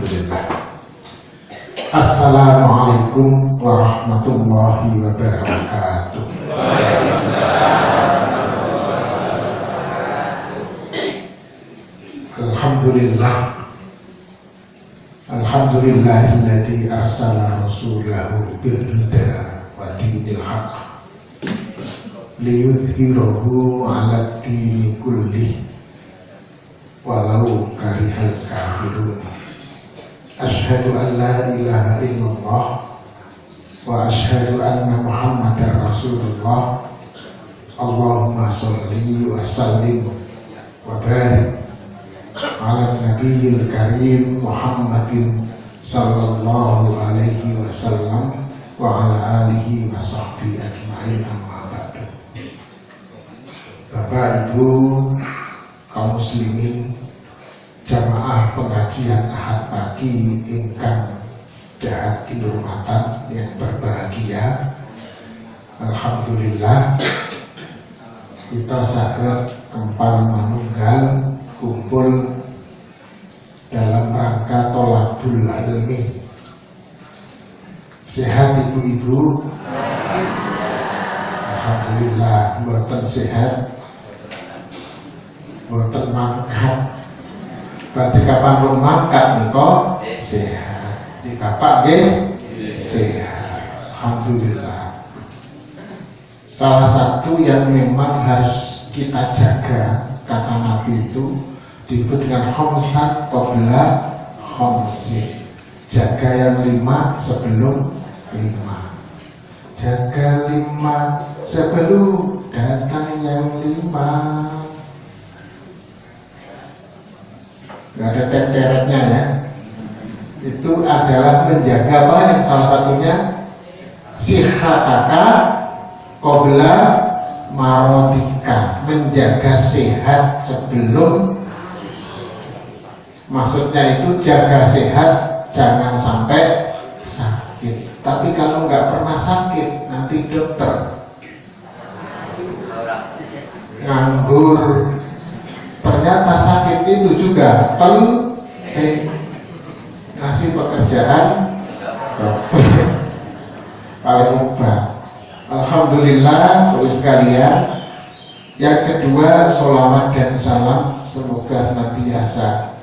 Alhamdulillah. Assalamualaikum warahmatullahi wabarakatuh. Alhamdulillah. Alhamdulillahilladzi arsala rasulahu bil huda wa dinil haqq liyudhhirahu 'ala dini kullih walau karihal kafirun. Asyhadu an la ilaha illallah wa asyhadu anna Muhammadar Rasulullah. Allahumma sholli wa sallim wa barik ala nabiyil karim Muhammadin sallallahu alaihi wasallam wa ala alihi wa sahbihi ajma'in, amma ba'du. Bapak Ibu kaum muslimin jamaah pengajian Ahad pagi ingkang dahat kinurmatan yang berbahagia, alhamdulillah kita saged kempal manunggal kumpul dalam rangka tolabul ilmi. Sehat ibu-ibu? Alhamdulillah. Mboten sehat, mboten mangkat. Berarti kapan pun mangkat niko sehat. Di bapak nggih sehat. Alhamdulillah. Salah satu yang memang harus kita jaga, kata Nabi itu disebut dengan khamsat qabla khamsin. Jaga yang 5 sebelum 5. Jaga 5 sebelum datang yang 5. Gak ada teteretnya ya. Itu adalah menjaga apa yang salah satunya sihataka qabla marodika, menjaga sehat sebelum. Maksudnya itu jaga sehat, jangan sampai sakit. Tapi kalau nggak pernah sakit, nanti dokter nganggur. Ternyata sakit itu juga penting. Ngasih pekerjaan dokter paling obat. Alhamdulillah, Bapak sekalian. Yang kedua, sholawat dan salam semoga senantiasa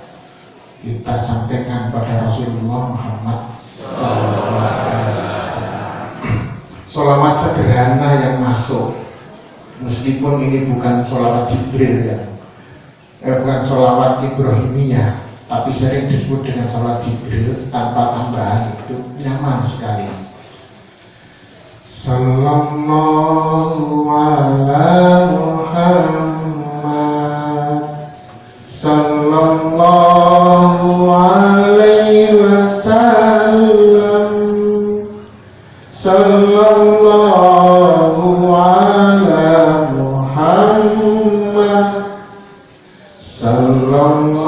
kita sampaikan pada Rasulullah Muhammad SAW. Sholawat sederhana yang masuk, meskipun ini bukan sholawat Jibril ya, bukan sholawat Ibrahimiyah, tapi sering disebut dengan sholawat Jibril tanpa tambahan, itu nyaman sekali. Sallallahu ala Muhammad, sallallahu alaihi wasallam, sallallahu ala Muhammad, sallallahu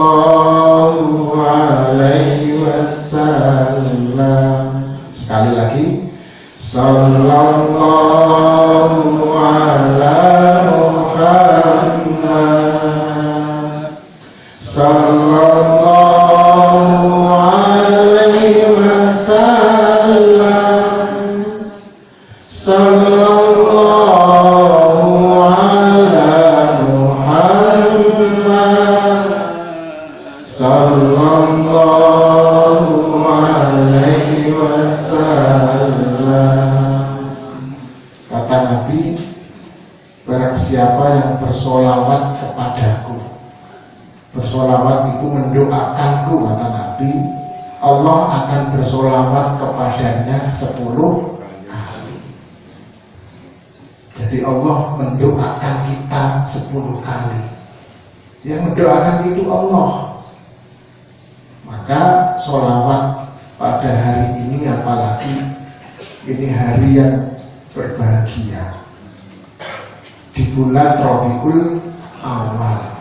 alaihi wasallam. Sekali lagi, sallallahu ala Muhammad, sallallahu alaihi wasallam, sallallahu ala Muhammad, sallallahu alaihi wasallam. Kata Nabi, barang siapa yang bersolawat kepadaku, bersolawat itu mendoakanku, kata Nabi, Allah akan bersolawat kepadanya 10 kali. Jadi Allah mendoakan kita 10 kali. Yang mendoakan itu Allah. Maka solawat pada hari ini, apalagi ini hari yang berbahagia di bulan Rabiul Awal.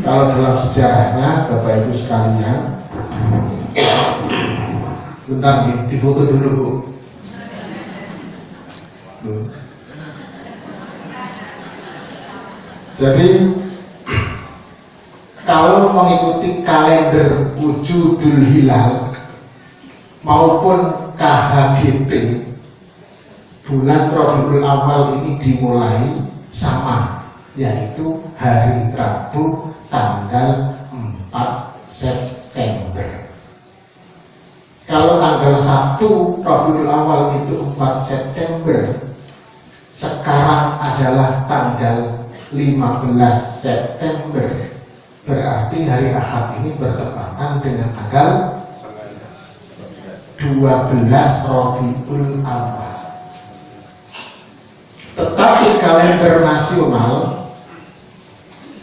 Kalau dalam sejarahnya Bapak Ibu sekalian, bentar nih, difoto dulu Bu. Jadi kalau mau mengikuti kalender wujudul hilal maupun KHGT, bulan Rabiul Awal ini dimulai sama, yaitu hari Rabu tanggal 4 September. Kalau tanggal 1 Rabiul Awal itu 4 September, sekarang adalah tanggal 15 September. Berarti hari Ahad ini bertepatan dengan tanggal 12 Rabiul Awal. Tetapi kalender nasional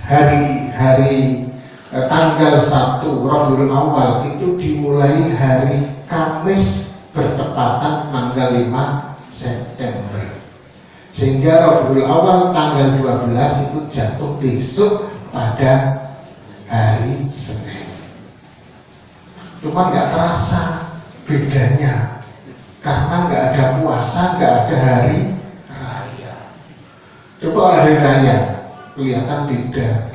hari tanggal 1 Rabiul Awal itu dimulai hari Kamis bertepatan tanggal 5 September. Sehingga Rabiul Awal tanggal 12 itu jatuh besok pada hari Senin. Cuma nggak terasa bedanya karena nggak ada puasa, nggak ada hari raya. Coba hari raya kelihatan beda,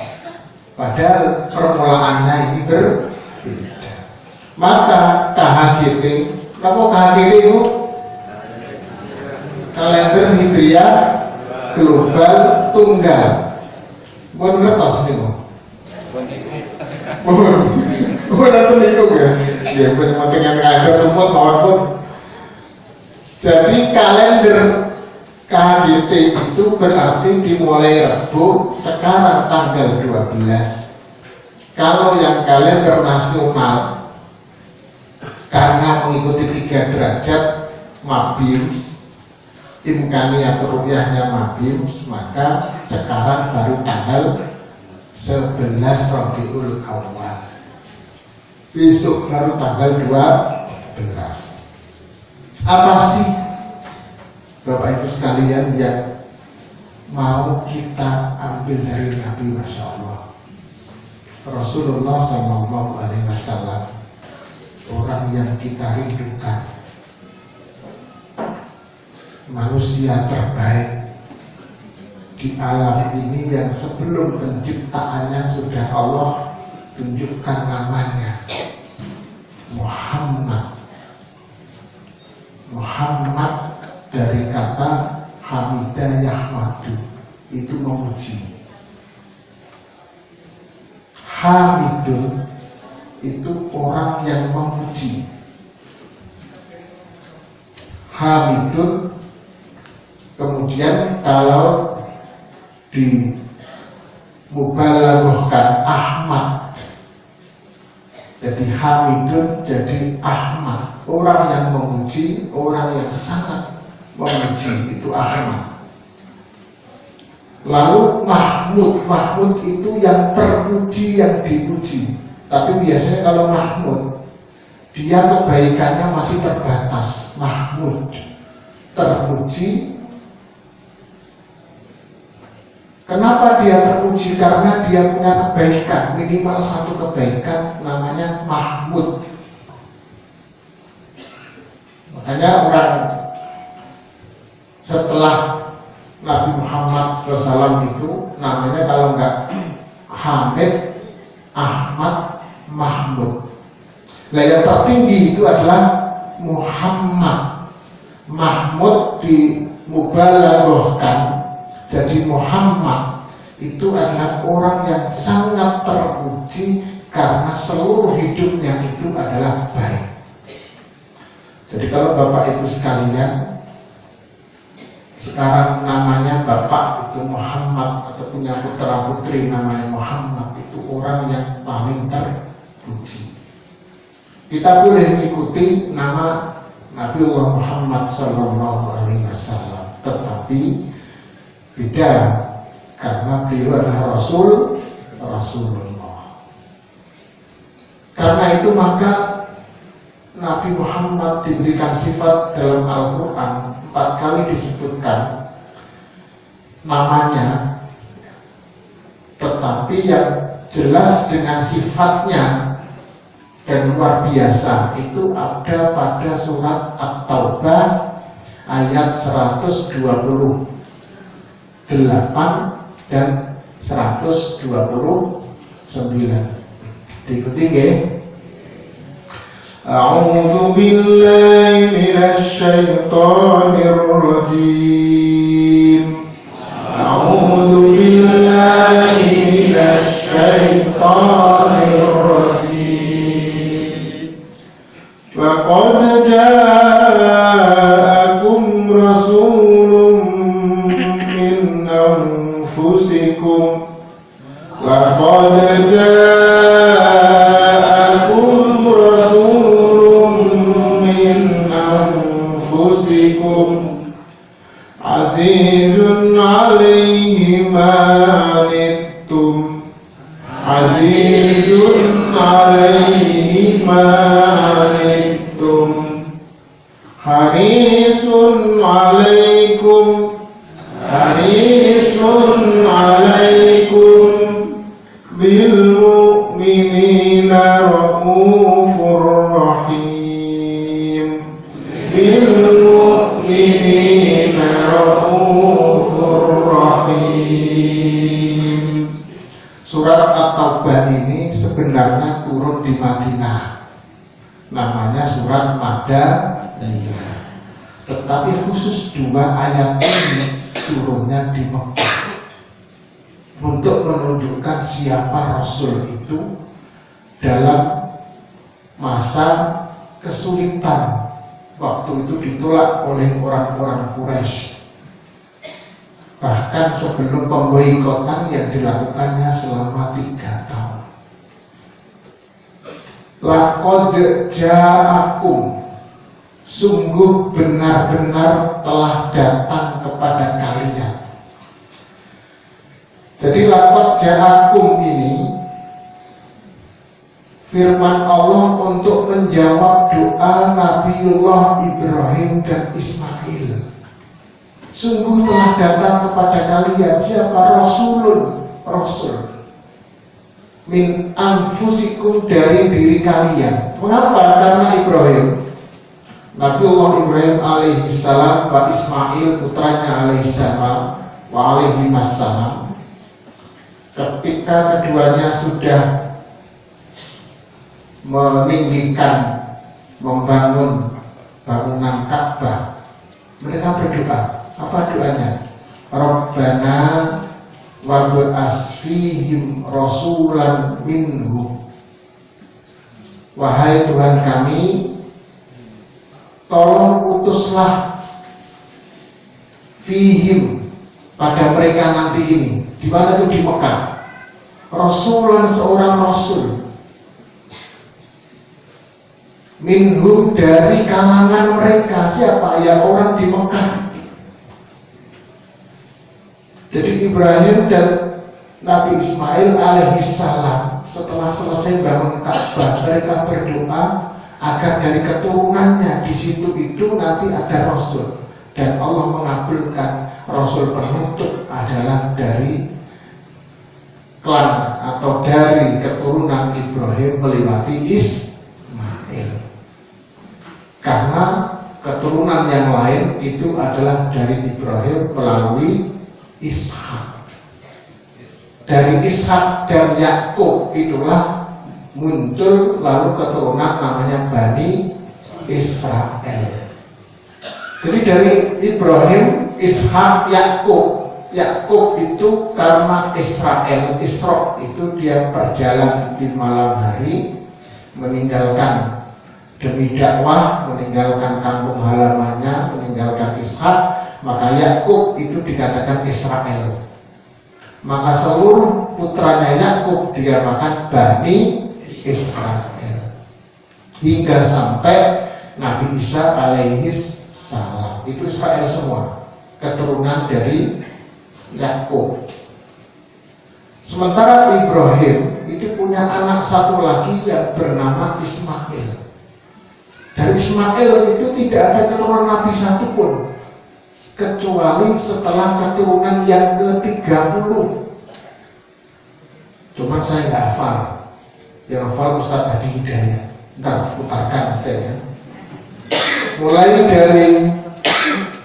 padahal permulaannya ini berbeda. Maka KHGT, apa KHGT itu? Kalender Hijriah Global Tunggal. Bukan lepas nih, bukan itu ya. Ya benar dengan kalender tempat maupun. Jadi kalender KHGT itu berarti dimulai Rabu, sekarang tanggal 12. Kalau yang kalender nasional karena mengikuti 3 derajat Mabims, imkaniyat ru'yahnya Mabims, maka sekarang baru tanggal 11 Rabiul Awal. Besok baru tanggal 12. Apa sih Bapak Ibu sekalian yang mau kita ambil dari Nabi? Masya Allah, Rasulullah SAW, orang yang kita rindukan, manusia terbaik di alam ini yang sebelum penciptaannya sudah Allah tunjukkan namanya, Muhammad. Muhammad dari kata hamidah yahmadu, itu memuji. Hamidun itu orang yang memuji. Hamidun, kemudian kalau di mubalaghahkan Ahmad, jadi Hamidun jadi Ahmad, orang yang memuji, orang yang sangat memuji, itu Ahmad. Lalu Mahmud, Mahmud itu yang terpuji, yang dipuji. Tapi biasanya kalau Mahmud, dia kebaikannya masih terbatas. Mahmud terpuji. Kenapa dia terpuji? Karena dia punya kebaikan, minimal satu kebaikan, namanya Mahmud. Makanya orang setelah Nabi Muhammad SAW itu namanya kalau enggak Hamid, Ahmad, Mahmud. Nah yang tertinggi itu adalah Muhammad. Mahmud di mubalaghahkan jadi Muhammad, itu adalah orang yang sangat terpuji karena seluruh hidupnya itu adalah baik. Jadi kalau Bapak Ibu sekalian sekarang namanya Bapak itu Muhammad, atau punya putra putri namanya Muhammad, itu orang yang paling terpuji. Kita boleh mengikuti nama Nabiullah Muhammad SAW, tetapi beda karena beliau adalah Rasulullah. Karena itu maka Nabi Muhammad diberikan sifat dalam Al-Quran 4 kali disebutkan namanya, tetapi yang jelas dengan sifatnya dan luar biasa itu ada pada surat At-Taubah ayat 128 dan 129. Diikuti nggih. A'udzu billahi minasy syaithanir rajim. A'udzu billahi minasy syaithanir rajim. Laqad ja'akum rasulun min anfusikum. Laqad ja'akum rasulun min anfusikum azizun 'alaihi ma 'anittum azizun 'alaihi ma 'anittum harisun 'alaikum bil mu'minina raufur rahim bil mu'minina raufur rahim. Surat At-Taubah ini sebenarnya turun di Madinah, namanya surat Madaniyah, tetapi khusus 2 ayat ini turunnya di Mekah untuk menunjukkan siapa Rasul itu dalam masa kesulitan waktu itu ditolak oleh orang-orang Quraisy, bahkan sebelum pemboikotan yang dilakukannya selama 3 tahun. Laqad ja'akum, sungguh benar-benar telah datang kepada kalian. Jadi laqad ja'akum ini firman Allah untuk menjawab doa Nabiullah Ibrahim dan Ismail. Sungguh telah datang kepada kalian siapa? Rasulun, Rasul min anfusikum, dari diri kalian. Mengapa? Karena Ibrahim, Nabiullah Ibrahim alaihissalam wa Ismail putranya alaihissalam wa alaihimassalam, ketika keduanya sudah meninggikan, membangun bangunan Ka'bah, mereka berdoa. Apa doanya? Rabbana wa ba'as fihim rasulan minhum, wahai Tuhan kami, tolong utuslah fihim, pada mereka nanti ini. Di mana itu? Di Mekah. Rasulan, seorang rasul, minhum, dari kalangan mereka. Siapa? Ya orang di Mekah. Jadi Ibrahim dan Nabi Ismail alaihissalam setelah selesai bangun Ka'bah, mereka berdoa agar dari keturunannya di situ itu nanti ada Rasul, dan Allah mengabulkan Rasul penutup adalah dari klan atau dari keturunan Ibrahim melewati Ismail, karena keturunan yang lain itu adalah dari Ibrahim melalui Ishak. Dari Ishak dan Yakub itulah muncul lalu keturunan namanya Bani Israel. Jadi dari Ibrahim, Ishak, Yakub. Yakub itu karena Israel, Isra itu dia berjalan di malam hari, meninggalkan demi dakwah, meninggalkan kampung halamannya, meninggalkan Ishak, maka Yakub itu dikatakan Israel. Maka seluruh putranya Yakub dinamakan Bani Israel, hingga sampai Nabi Isa alaihissalam. Itu Israel semua, keturunan dari Yakub. Sementara Ibrahim itu punya anak satu lagi yang bernama Ismail. Dari Ismail itu tidak ada keturunan Nabi satupun, kecuali setelah keturunan yang ke-30. Cuman saya nggak hafal. Yang hafal Ustaz Hadi Hidayat. Ntar putarkan aja ya. Mulai dari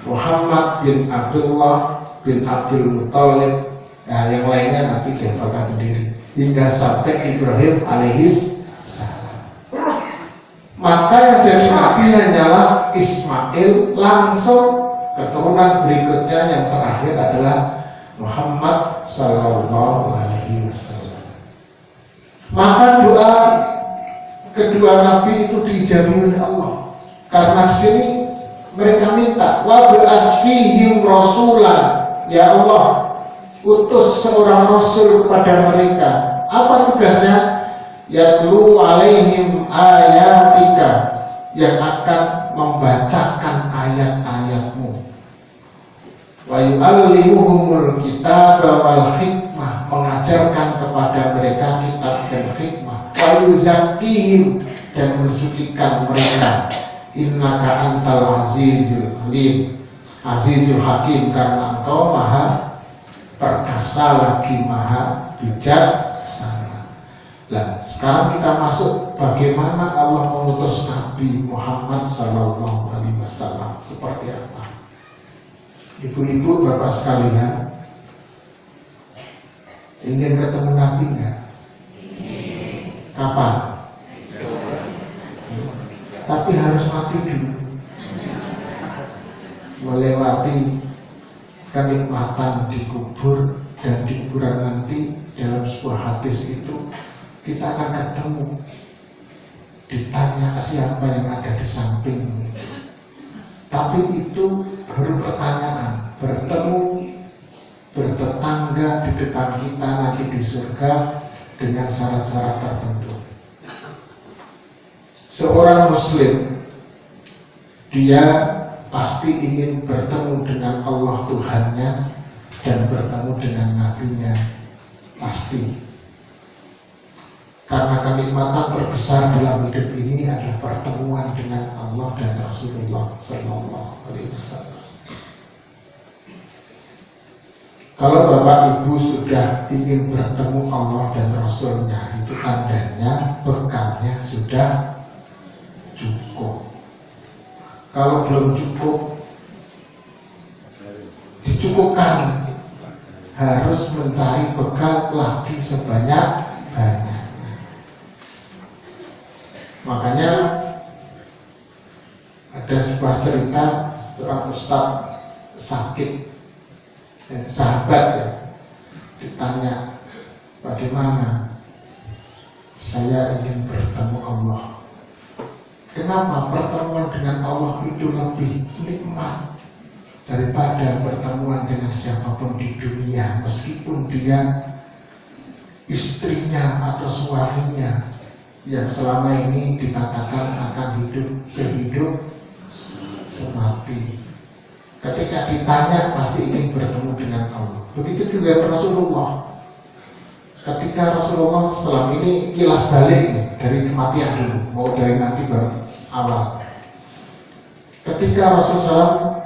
Muhammad bin Abdullah bin Abdul Muttalib, nah yang lainnya nanti dihafalkan sendiri. hingga sampai Ibrahim alaihis salam. Maka yang jadi nabi hanyalah Ismail, langsung keturunan berikutnya yang terakhir adalah Muhammad sallallahu alaihi wasallam. Maka doa kedua nabi itu diijabi oleh Allah. Karena di sini mereka minta wa bi'asfihim rasulan, ya Allah, utus seorang rasul kepada mereka. Apa tugasnya? Yatlu alaihim ayatika, yang akan membacakan ayat-ayatmu. Wa yu'allimuhumul kitaba wal hikmah, mengajarkan kepada mereka kitab dan hikmah. Wa yuzakkihim, dan mensucikan mereka. Innaka antal azizul halim, azizul hakim, karena engkau maha perkasa lagi maha bijaksana. Nah, sekarang kita masuk bagaimana Allah mengutus Nabi Muhammad sallallahu alaihi wasallam, seperti apa. Ibu-ibu, bapak sekalian, ingin ketemu Nabi enggak? Kapan? Tapi harus mati dulu, melewati kenikmatan di kubur, dan di kuburan nanti dalam sebuah hadis itu kita akan ketemu, ditanya siapa yang ada di samping itu. Tapi itu baru pertanyaan, bertemu, bertetangga di depan kita nanti di surga dengan syarat-syarat tertentu. Seorang muslim, dia pasti ingin bertemu dengan Allah Tuhannya dan bertemu dengan nabinya, pasti. Karena kenikmatan terbesar dalam hidup ini adalah pertemuan dengan Allah dan Rasulullah sallallahu alaihi wasallam. Kalau Bapak Ibu sudah ingin bertemu Allah dan Rasulnya, itu tandanya bekalnya sudah cukup. Kalau belum cukup, dicukupkan. Harus mencari bekal lagi sebanyak-banyaknya. Makanya ada sebuah cerita seorang ustadz sakit, sahabat ya, ditanya, bagaimana? Saya ingin bertemu Allah. Kenapa? Pertemuan dengan Allah itu lebih nikmat daripada pertemuan dengan siapapun di dunia, meskipun dia istrinya atau suaminya yang selama ini dikatakan akan hidup sehidup semati. Ketika ditanya pasti ingin bertemu dengan Allah. Begitu juga Rasulullah. Ketika Rasulullah selama ini kilas balik dari kematian dulu, mau dari nanti baru awal. Ketika Rasulullah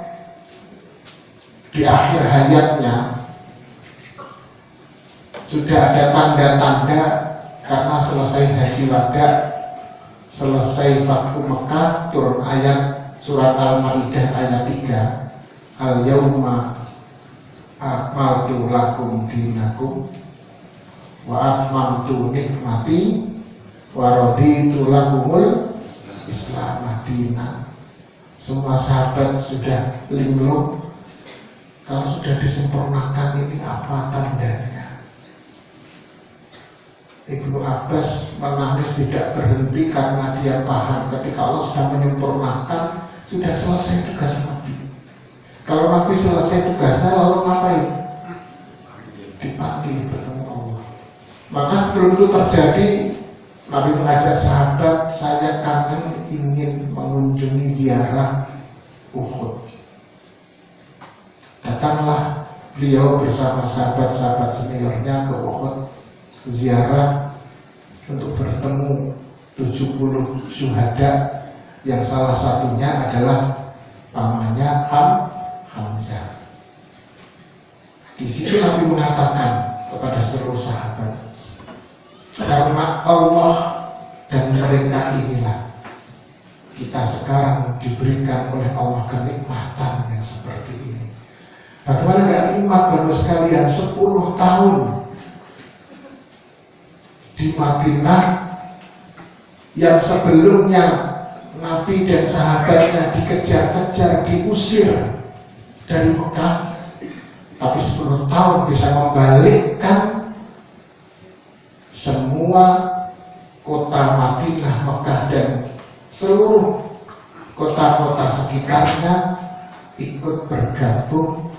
di akhir hayatnya sudah ada tanda-tanda, karena selesai haji wada, selesai Fathu Mekah, turun ayat surat Al-Maidah ayat 3, Al-Yauma akmaltu lakum dinakum wa atmamtu nikmati wa raditu lakumul Islam Madinah. Semua sahabat sudah linglung, kalau sudah disempurnakan ini apa tandanya? Ibnu Abbas menangis tidak berhenti karena dia paham ketika Allah sudah menyempurnakan, sudah selesai tugas Nabi. Kalau Nabi selesai tugasnya lalu ngapain? Dipanggil bertemu Allah. Maka sebelum itu terjadi, Nabi mengajak sahabat, saya kangen ingin mengunjungi ziarah Uhud. Datanglah beliau bersama sahabat-sahabat seniornya ke Uhud, ziarah untuk bertemu 70 syuhada yang salah satunya adalah pamannya Hamzah. Di situ Nabi mengatakan kepada seluruh sahabat, karena Allah dan mereka inilah kita sekarang diberikan oleh Allah kenikmatan yang seperti ini. Bagaimana gak nikmat baru sekalian 10 tahun di Madinah yang sebelumnya Nabi dan sahabatnya dikejar-kejar, diusir dari Mekah, tapi 10 tahun bisa membalikkan semua kota Madinah, Mekah dan seluruh kota-kota sekitarnya ikut bergabung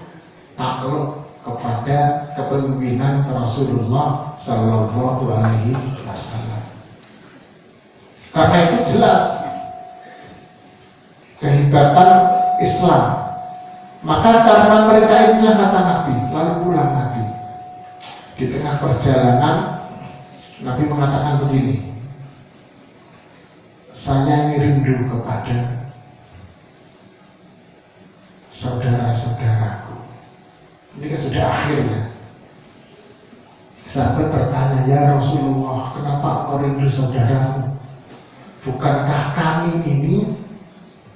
takluk kepada kepemimpinan Rasulullah Sallallahu Alaihi Wasallam. Karena itu jelas kehebatan Islam. Maka karena mereka inilah kata Nabi, lalu pulang Nabi. Di tengah perjalanan Nabi mengatakan begini, saya ini rindu kepada saudara-saudaraku. Ini kan sudah akhirnya. Sahabat bertanya, ya Rasulullah, kenapa engkau rindu saudaramu? Bukankah kami ini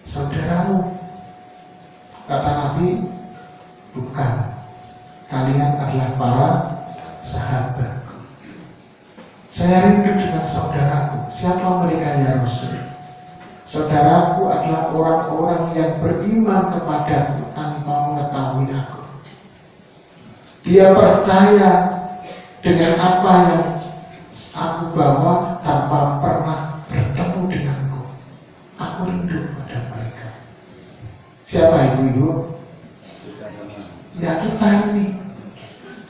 saudaramu? Kata Nabi, bukan. Kalian adalah para sahabatku. Saya rindu dengan saudaraku. Siapa mereka ya Rasul? Saudaraku adalah orang-orang yang beriman kepadaku tanpa mengetahui aku. Dia percaya dengan apa yang aku bawa tanpa pernah bertemu denganku. Aku rindu pada mereka. Siapa ibu-ibu? Ya kita ini.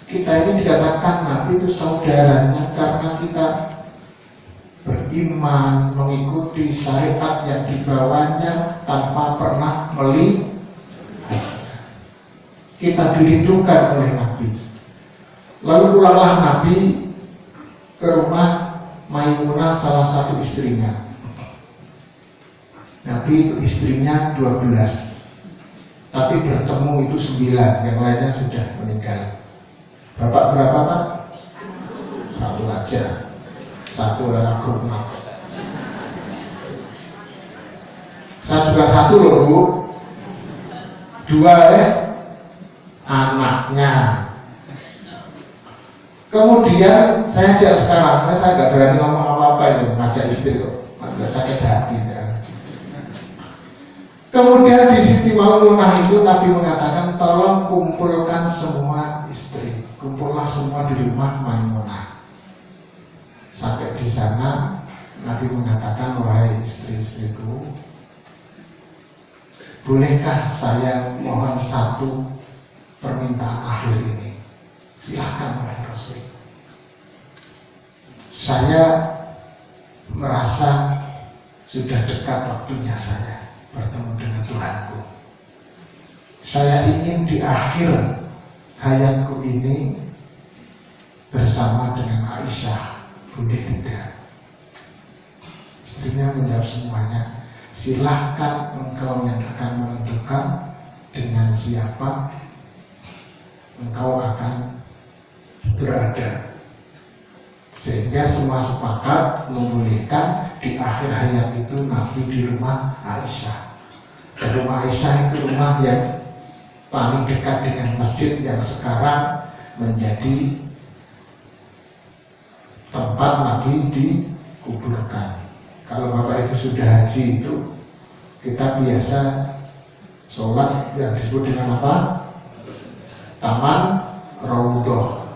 Kita ini dikatakan Nabi itu saudaranya karena kita beriman, mengikuti syariat yang dibawanya tanpa pernah melihat. Kita dirindukan oleh Nabi. Lalu pulanglah Nabi ke rumah Maimunah, salah satu istrinya. Nabi itu istrinya 12, tapi bertemu itu 9, yang lainnya sudah meninggal. Bapak berapa Pak? 1 aja, 1 anak rumah. Saya juga 1 loh Bu, 2 anaknya. Kemudian saya ajak sekarang, saya nggak berani ngomong apa-apa itu, ngajak istri kok, agak sakit hati. Kemudian di Siti Maimunah itu Nabi mengatakan, tolong kumpulkan semua istri, kumpullah semua di rumah Maimunah. Sampai di sana Nabi mengatakan, wahai istri-istriku, bolehkah saya mohon 1 permintaan akhir ini? Silakan wahai Rasul. Saya merasa sudah dekat waktunya saya bertemu dengan Tuhanku. Saya ingin di akhir hayatku ini bersama dengan Aisyah. Boleh tidak? Istrinya menjawab semuanya, silahkan engkau yang akan menentukan dengan siapa engkau akan berada. Sehingga semua sepakat membolehkan di akhir hayat itu Nabi di rumah Aisyah. Dan rumah Aisyah itu rumah yang paling dekat dengan masjid yang sekarang menjadi tempat Nabi dikuburkan. Kalau Bapak Ibu sudah haji itu, kita biasa sholat yang disebut dengan apa? Taman Raudhah,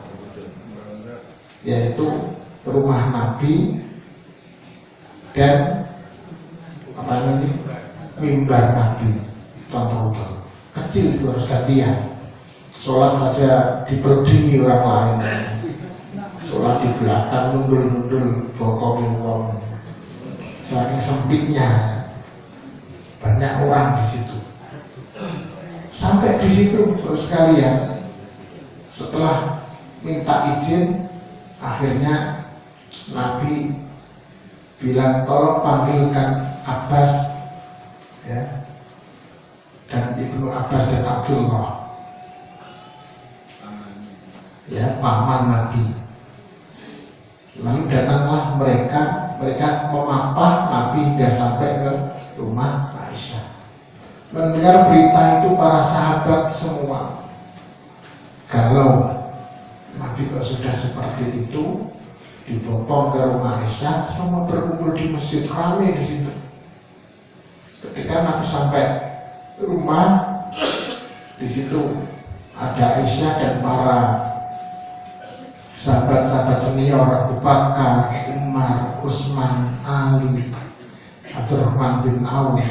yaitu rumah Nabi dan apa namanya, mimbar Nabi. Contoh kecil itu harus gantian. Sholat saja diperdengi orang lain. Sholat di belakang nundul-nundul bokong-bokong. Saking sempitnya, banyak orang di situ. Sampai di situ sekalian, setelah minta izin, akhirnya Nabi bilang, tolong panggilkan Abbas ya, dan Ibnu Abbas dan Abdullah ya, paman Nabi. Lalu datanglah mereka memapah Nabi hingga sampai ke rumah Aisyah. Mendengar berita itu para sahabat semua galau. Nabi kok sudah seperti itu, dibopong ke rumah Aisyah, semua berkumpul di masjid, ramai di situ. Ketika Nabi sampai rumah, di situ ada Aisyah dan para sahabat-sahabat senior, Abu Bakar, Umar, Utsman, Ali, Abdurrahman bin Auf,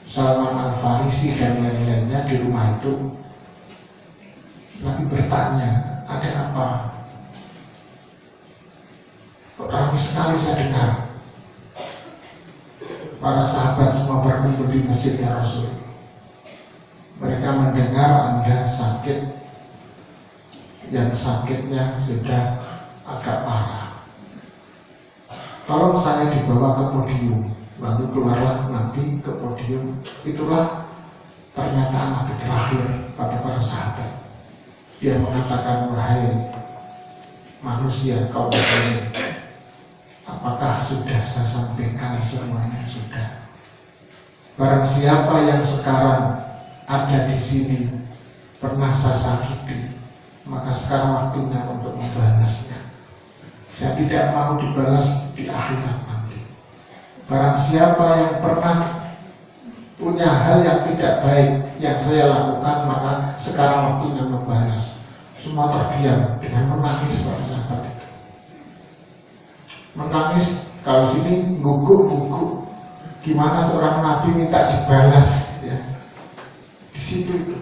Salman Al-Farisi dan lain-lainnya di rumah itu. Nabi bertanya, ada apa? Ramai sekali saya dengar. Para sahabat semua berkumpul di masjid ya Rasul. Mereka mendengar Anda sakit, yang sakitnya sudah agak parah. Tolong saya dibawa ke podium. Lalu keluarlah Nabi ke podium. Itulah pernyataan Nabi terakhir pada para sahabat. Dia mengatakan, wahai manusia kaum ini, apakah sudah saya sampaikan semuanya? Sudah. Barang siapa yang sekarang ada di sini pernah saya sakiti, maka sekarang waktunya untuk membalasnya. Saya tidak mau dibalas di akhirat nanti. Barang siapa yang pernah punya hal yang tidak baik yang saya lakukan, maka sekarang waktunya membalas. Semua terdiam dengan menangis para sahabat itu. Menangis, kalau sini guguk-guguk. Gimana seorang nabi minta dibalas ya. Di situ itu.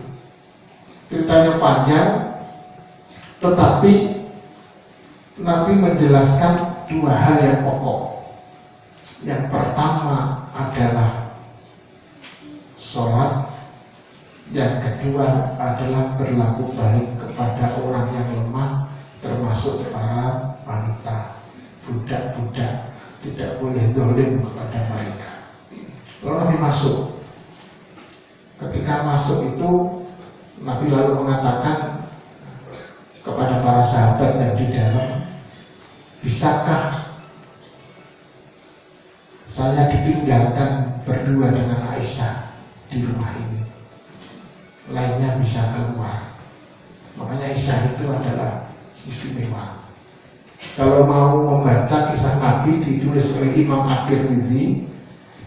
Ceritanya panjang, tetapi Nabi menjelaskan dua hal yang pokok. Yang pertama adalah sholat, yang kedua adalah berlaku baik kepada orang yang lemah, termasuk para wanita, budak-budak, tidak boleh zalim kepada mereka. Lalu Nabi masuk. Ketika masuk itu, Nabi lalu mengatakan kepada para sahabat yang di dalam, bisakah saya ditinggalkan berdua dengan Aisyah di rumah ini? Lainnya bisa keluar. Makanya Aisyah itu adalah istimewa. Kalau mau membaca kisah Nabi ditulis oleh Imam At-Tirmidzi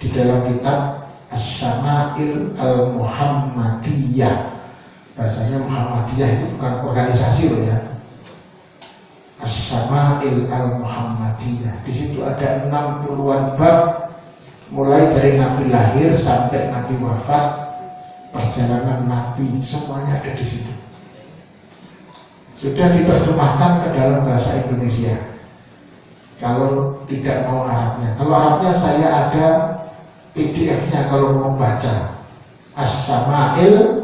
di dalam kitab Asy-Syama'il Al-Muhammadiyah. Bahasanya Muhammadiyah itu bukan organisasi loh ya. Asy-Syama'il Al-Muhammadiyah. Di situ ada 60-an bab, mulai dari Nabi lahir sampai Nabi wafat, perjalanan Nabi, semuanya ada di situ. Sudah diterjemahkan ke dalam bahasa Indonesia. Kalau tidak mau Arabnya, kalau Arabnya saya ada PDF-nya kalau mau baca. Asy-Syama'il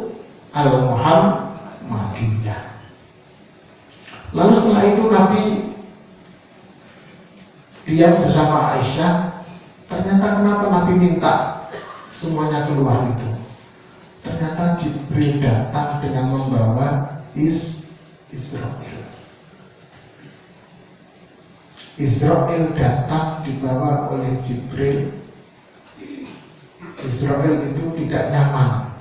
Al-Muhammadiyah. Lalu setelah itu Nabi diam bersama Aisyah. Ternyata kenapa Nabi minta semuanya keluar itu? Ternyata Jibril datang dengan membawa Israel. Israel datang dibawa oleh Jibril. Israel itu tidak nyaman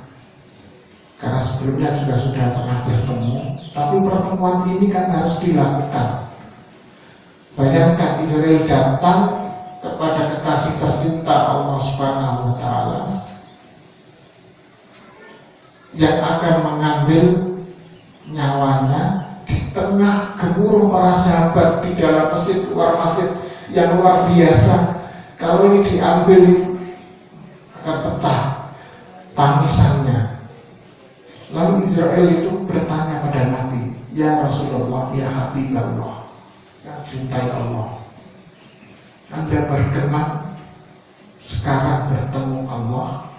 karena sebelumnya juga sudah pernah bertemu, tapi pertemuan ini kan harus dilakukan. Bayangkan Israel datang kepada kekasih tercinta Allah Subhanahu wa Ta'ala yang akan mengambil nyawanya di tengah gemuruh para sahabat di dalam masjid, luar masjid yang luar biasa. Kalau ini diambil akan pecah tangisannya. Lalu Israel itu bertanya pada Nabi, ya Rasulullah, ya Habiballah, ya cintai Allah, Anda berkenan sekarang bertemu Allah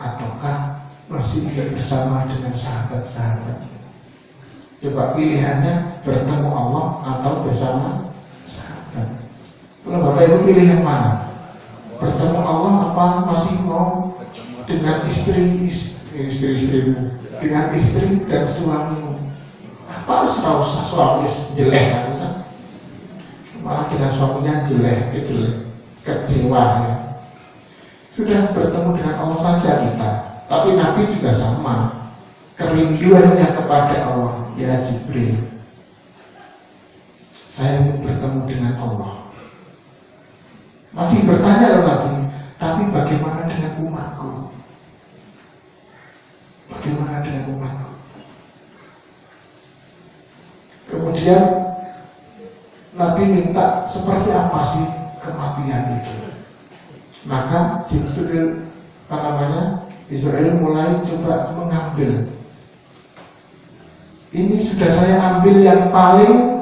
ataukah masih ingin bersama dengan sahabat-sahabat? Coba pilihannya, bertemu Allah atau bersama sahabat. Kalau Bapak Ibu pilih yang mana? Bertemu Allah apa masih mau dengan istri-istrimu, dengan istri dan suamimu? Apa harus suami jelek kan? Malah dengan suaminya jelek, kecewa ya. Sudah bertemu dengan Allah saja kita. Tapi Nabi juga sama, kerinduannya kepada Allah. Ya Jibril, saya ingin bertemu dengan Allah. Masih bertanya loh Nabi, tapi bagaimana dengan umatku? Bagaimana dengan umatku? Kemudian Nabi minta seperti apa sih kematian itu? Maka Jibril, Israel mulai coba mengambil. Ini sudah saya ambil yang paling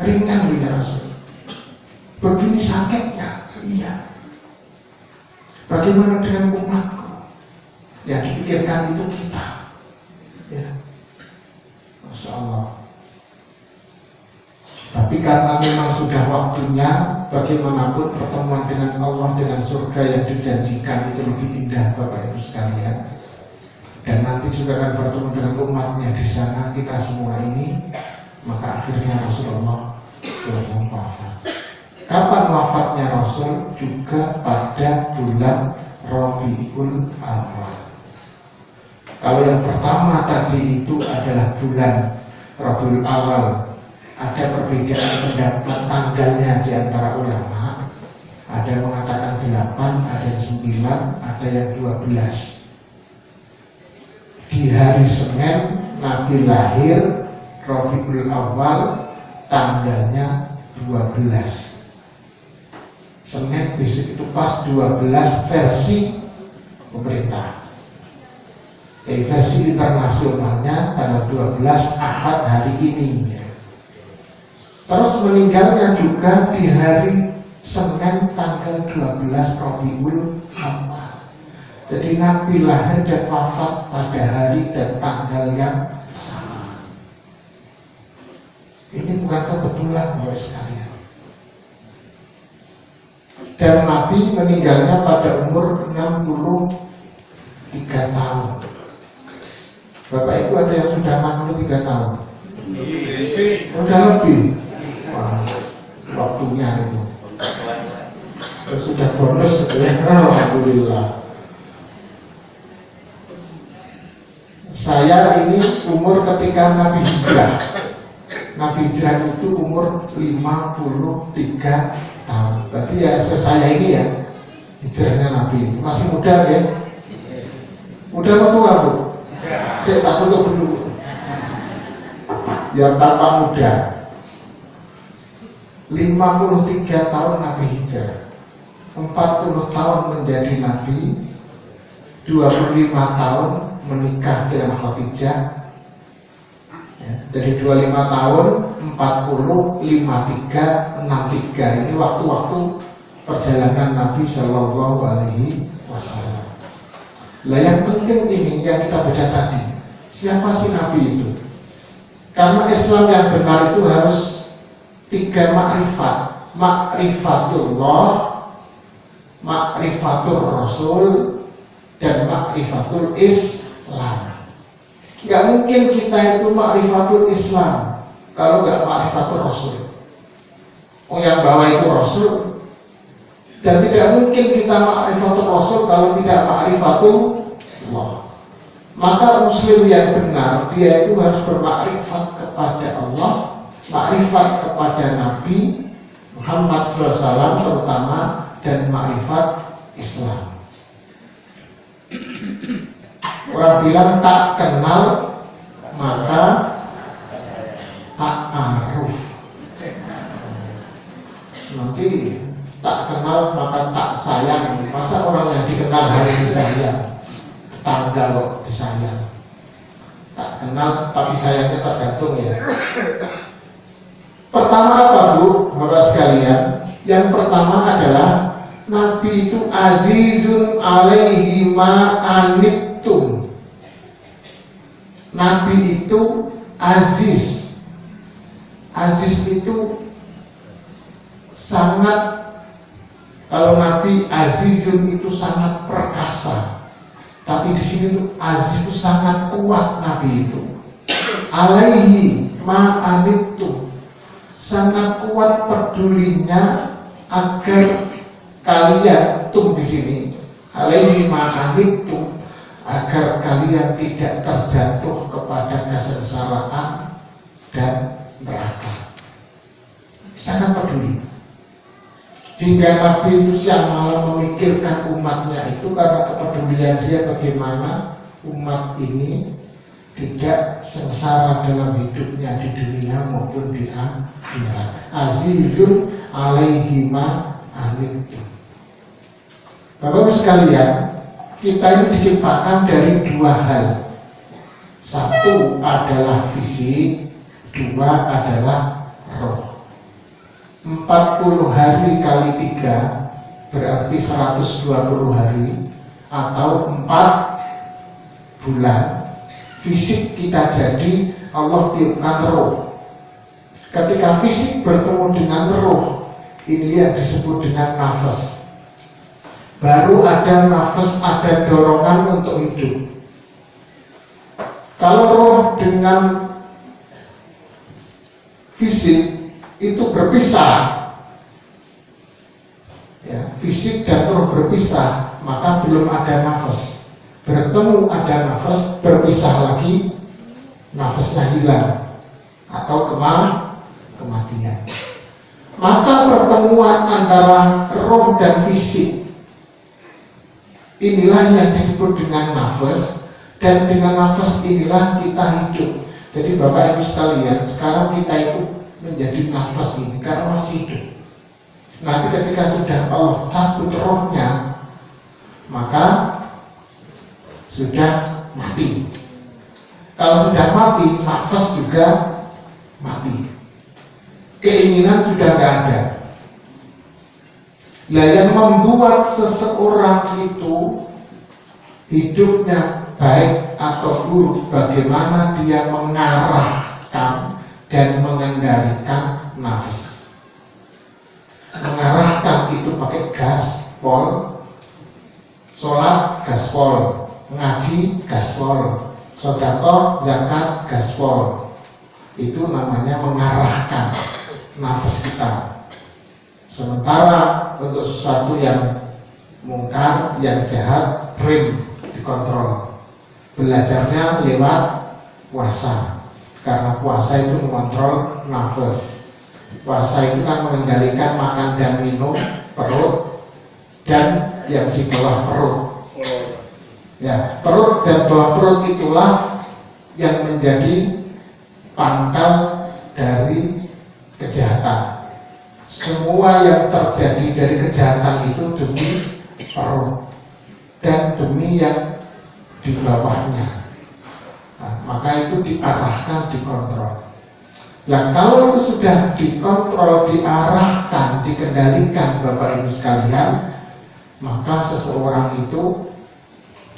ringan ya Rasul. Begini sakitnya, iya. Bagaimana dengan umatku? Yang dipikirkan itu kita, ya. Masya Allah. Tapi karena memang sudah waktunya, bagaimanapun pertemuan dengan Allah, dengan surga yang dijanjikan itu lebih indah, Bapak Ibu sekalian. Dan nanti juga akan bertemu dengan umatnya di sana, kita semua ini. Maka akhirnya Rasulullah SAW wafat. Kapan wafatnya Rasul? Juga pada bulan Rabiul Awal. Kalau yang pertama tadi itu adalah bulan Rabiul Awal, ada perbedaan pendapat tanggalnya di antara ulama. Ada yang mengatakan 8, ada yang 9, ada yang 12. Di hari Senin Nabi lahir, Rabiul Awal, tanggalnya 12. Senin besok itu pas 12 versi pemerintah. Versi internasionalnya tanggal 12 Ahad hari ini. Terus meninggalnya juga di hari Senin tanggal 12 Rabiul Awal. Jadi Nabi lahir dan wafat pada hari dan tanggal yang sama. Ini bukan kebetulan Bapak sekalian. Dan Nabi meninggalnya pada umur 63 tahun. Bapak Ibu ada yang sudah 63 tahun? Sudah lebih. Wah, waktunya itu. Sudah bonus ya. Alhamdulillah. Saya ini umur ketika Nabi hijrah. Nabi hijrah itu umur 53 tahun. Berarti ya saya ini ya hijrahnya Nabi. Masih muda ya? Muda atau tua Bu? Saya tak tutup dulu. Yang tanpa muda. 53 tahun Nabi hijrah. 40 tahun menjadi Nabi. 25 tahun menikah dengan Khadijah, ya, jadi 25 tahun, 40, 53, 63. Ini waktu-waktu perjalanan Nabi Shallallahu Alaihi Wasallam. Lah yang penting ini yang kita baca tadi, siapa sih Nabi itu? Karena Islam yang benar itu harus 3 makrifat: makrifatullah, makrifatul Rasul, dan makrifatul Islam. Gak mungkin kita itu makrifatul Islam kalau gak makrifatul Rasul. Oh, yang bawa itu Rasul. Dan tidak mungkin kita makrifatul Rasul kalau tidak makrifatul Allah. Maka Muslim yang benar, dia itu harus bermakrifat kepada Allah, makrifat kepada Nabi Muhammad SAW terutama, dan makrifat Islam. Orang bilang tak kenal maka tak aruf. Nanti tak kenal maka tak sayang. Masa orang yang dikenal hari ini sayang? Tetangga kok disayang. Tak kenal tapi sayangnya tergantung ya. Pertama apa Bu, Bapak sekalian? Yang pertama adalah Nabi itu azizun alaihi ma'anittum. Nabi itu aziz. Aziz itu sangat, kalau Nabi azizun itu sangat perkasa. Tapi di sini tuh aziz itu sangat kuat Nabi itu. Alaihi ma'anittum. Sangat kuat pedulinya agar kalian di sini alaihi ma'anittum, agar kalian tidak terjatuh kepada kesengsaraan dan neraka. sangat peduli. Hingga Nabi itu siang malam memikirkan umatnya itu karena kepedulian dia bagaimana umat ini tidak sengsara dalam hidupnya di dunia maupun di akhirat. Azizun alaihi ma anittum. Bapak-Ibu sekalian, kita ini diciptakan dari dua hal. Satu adalah fisik, dua adalah roh. 40 hari kali 3 berarti 120 hari atau 4 bulan. Fisik kita jadi, Allah tiupkan roh. Ketika fisik bertemu dengan roh, ini yang disebut dengan nafas. Baru ada nafas, ada dorongan untuk hidup. Kalau roh dengan fisik itu berpisah, ya, fisik dan roh berpisah, maka belum ada nafas. Bertemu ada nafas, berpisah lagi, nafasnya hilang atau kematian. Maka pertemuan antara roh dan fisik inilah yang disebut dengan nafas, dan dengan nafas inilah kita hidup. Jadi Bapak Ibu sekalian, sekarang kita itu menjadi nafas ini karena masih hidup. Nanti ketika sudah Allah cabut rohnya, maka sudah mati. Kalau sudah mati, nafas juga mati. Keinginan sudah tidak ada. Nah, yang membuat seseorang itu hidupnya baik atau buruk, bagaimana dia mengarahkan dan mengendalikan nafas. Mengarahkan itu pakai gaspol, sholat gaspol, ngaji gaspol, sedekah zakat gaspol. Itu namanya mengarahkan nafas kita. Sementara untuk sesuatu yang mungkar, yang jahat, rem, dikontrol. Belajarnya lewat puasa, karena puasa itu mengontrol nafas. Puasa itu kan mengendalikan makan dan minum, perut, dan yang di bawah perut. Ya, perut dan bawah perut itulah yang menjadi pangkal dari kejahatan. Semua yang terjadi dari kejahatan itu demi perut dan demi yang di bawahnya. Nah, maka itu diarahkan, dikontrol. Nah, kalau itu sudah dikontrol, diarahkan, dikendalikan Bapak Ibu sekalian, maka seseorang itu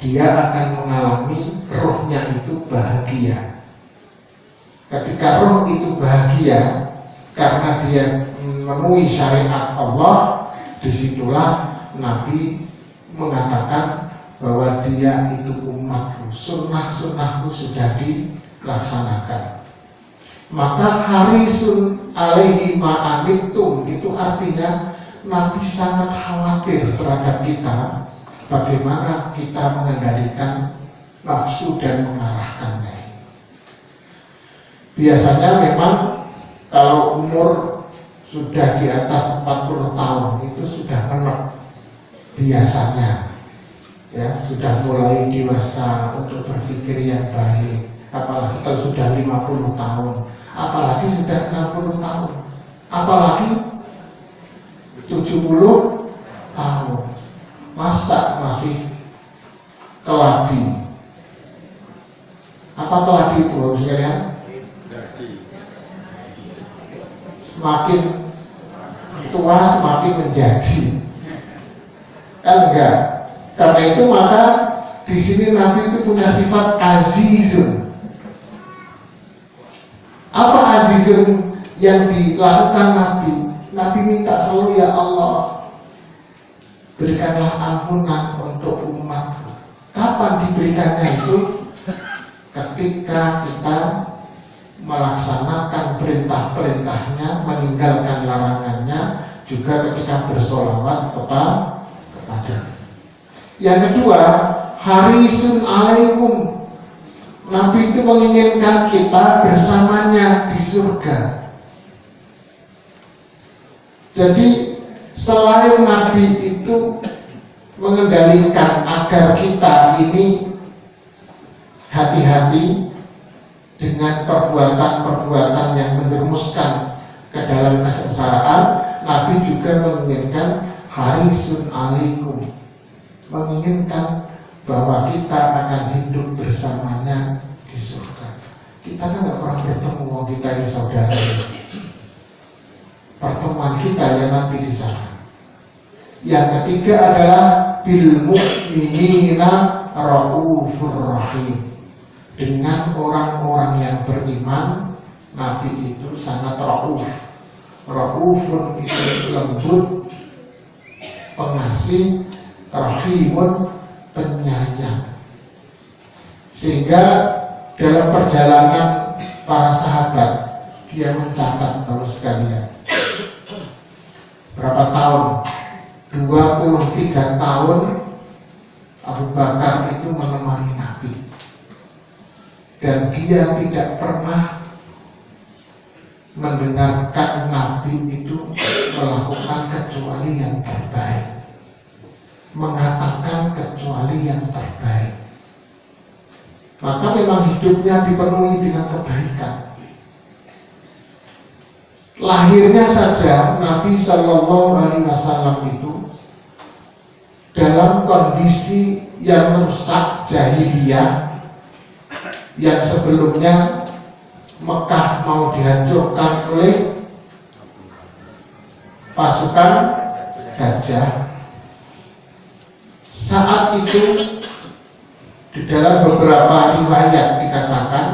dia akan mengalami rohnya itu bahagia. Ketika roh itu bahagia karena dia memenuhi syariat Allah, disitulah Nabi mengatakan bahwa dia itu umatku, sunnah-sunnahku sudah dilaksanakan. Maka harisun alaihi ma'anittum itu artinya Nabi sangat khawatir terhadap kita, bagaimana kita mengendalikan nafsu dan mengarahkannya. Biasanya memang kalau umur sudah di atas 40 tahun itu sudah menok biasanya, ya, sudah mulai dewasa untuk berpikir yang baik. Apalagi kalau sudah 50 tahun, apalagi sudah 60 tahun, apalagi 70 tahun, masa masih keladi. Apa keladi itu harus sekalian? Semakin tua semakin menjadi, kan enggak? Karena itu maka di sini Nabi itu punya sifat azizun. Apa azizun yang dilakukan Nabi? Nabi minta selalu, ya Allah, berikanlah ampunan untuk umatku. Kapan diberikannya itu? Ketika kita melaksanakan perintah-perintahnya, meninggalkan larangannya, juga ketika bersolawat kepada. Yang kedua, harisun alaikum. Nabi itu menginginkan kita bersamanya di surga. Jadi selain Nabi itu mengendalikan agar kita ini hati-hati dengan perbuatan-perbuatan yang menjerumuskan ke dalam kesengsaraan, Nabi juga menginginkan harisun alaikum, menginginkan bahwa kita akan hidup bersamanya di surga. Kita kan gak pernah bertemu, kita ini saudara. Pertemuan kita yang nanti di sana. Yang ketiga adalah bil mu'minina raufur rahim. Dengan orang-orang yang beriman, Nabi itu sangat rauf. Raufun itu lembut, pengasih, rahimun penyayang. Sehingga dalam perjalanan para sahabat, dia mencatat kalau sekalian berapa tahun? 23 tahun Abu Bakar itu menemani Nabi, dan dia tidak pernah mendengarkan Nabi itu melakukan kecuali yang terbaik, mengatakan kecuali yang terbaik. Maka memang hidupnya dipenuhi dengan kebaikan. Lahirnya saja Nabi Shallallahu Alaihi Wasallam itu dalam kondisi yang rusak jahiliyah, yang sebelumnya Mekah mau dihancurkan oleh pasukan gajah. Saat itu di dalam beberapa riwayat dikatakan